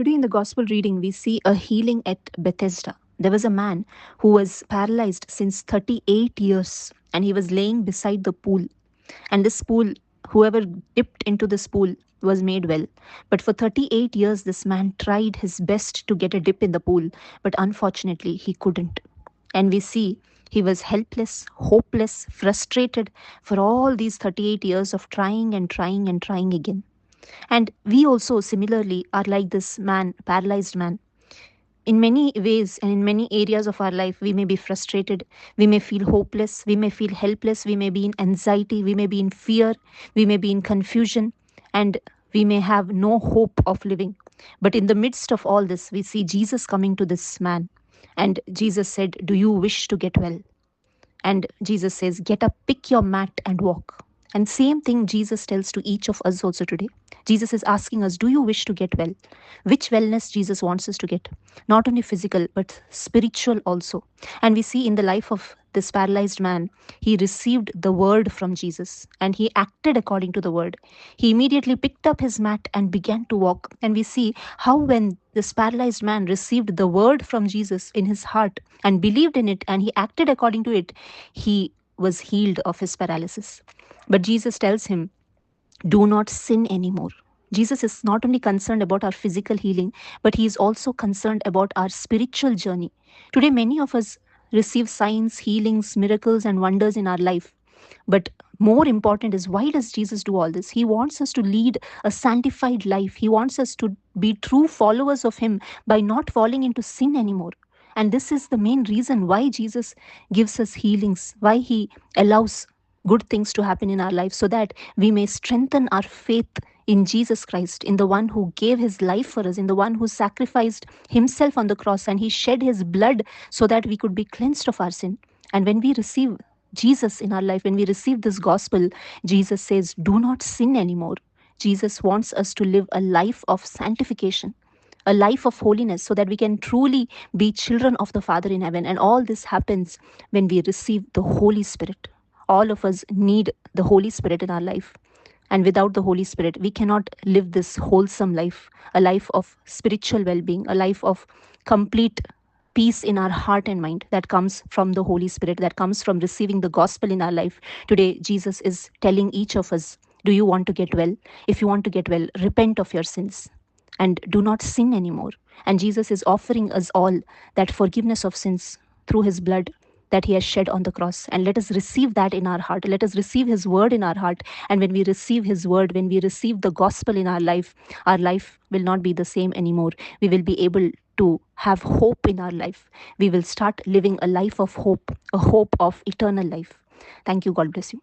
Today in the gospel reading, we see a healing at Bethesda. There was a man who was paralyzed since 38 years and he was laying beside the pool. And this pool, whoever dipped into this pool was made well. But for 38 years, this man tried his best to get a dip in the pool, but unfortunately, he couldn't. And we see he was helpless, hopeless, frustrated for all these 38 years of trying and trying and trying again. And we also similarly are like this man, paralyzed man. In many ways and in many areas of our life, we may be frustrated, we may feel hopeless, we may feel helpless, we may be in anxiety, we may be in fear, we may be in confusion, and we may have no hope of living. But in the midst of all this, we see Jesus coming to this man. And Jesus said, "Do you wish to get well?" And Jesus says, "Get up, pick your mat, and walk." And same thing Jesus tells to each of us also today. Jesus is asking us, do you wish to get well? Which wellness Jesus wants us to get? Not only physical, but spiritual also. And we see in the life of this paralyzed man, he received the word from Jesus and he acted according to the word. He immediately picked up his mat and began to walk. And we see how when this paralyzed man received the word from Jesus in his heart and believed in it and he acted according to it, he was healed of his paralysis. But Jesus tells him, do not sin anymore. Jesus is not only concerned about our physical healing, but he is also concerned about our spiritual journey. Today, many of us receive signs, healings, miracles, and wonders in our life. But more important is, why does Jesus do all this? He wants us to lead a sanctified life. He wants us to be true followers of him by not falling into sin anymore. And this is the main reason why Jesus gives us healings, why he allows good things to happen in our life, so that we may strengthen our faith in Jesus Christ, in the one who gave his life for us, in the one who sacrificed himself on the cross and he shed his blood so that we could be cleansed of our sin. And when we receive Jesus in our life, when we receive this gospel, Jesus says, do not sin anymore. Jesus wants us to live a life of sanctification, a life of holiness, so that we can truly be children of the Father in heaven. And all this happens when we receive the Holy Spirit. All of us need the Holy Spirit in our life. And without the Holy Spirit, we cannot live this wholesome life, a life of spiritual well-being, a life of complete peace in our heart and mind that comes from the Holy Spirit, that comes from receiving the gospel in our life. Today, Jesus is telling each of us, do you want to get well? If you want to get well, repent of your sins and do not sin anymore. And Jesus is offering us all that forgiveness of sins through his blood that he has shed on the cross. And let us receive that in our heart. Let us receive his word in our heart. And when we receive his word, when we receive the gospel in our life will not be the same anymore. We will be able to have hope in our life. We will start living a life of hope, a hope of eternal life. Thank you. God bless you.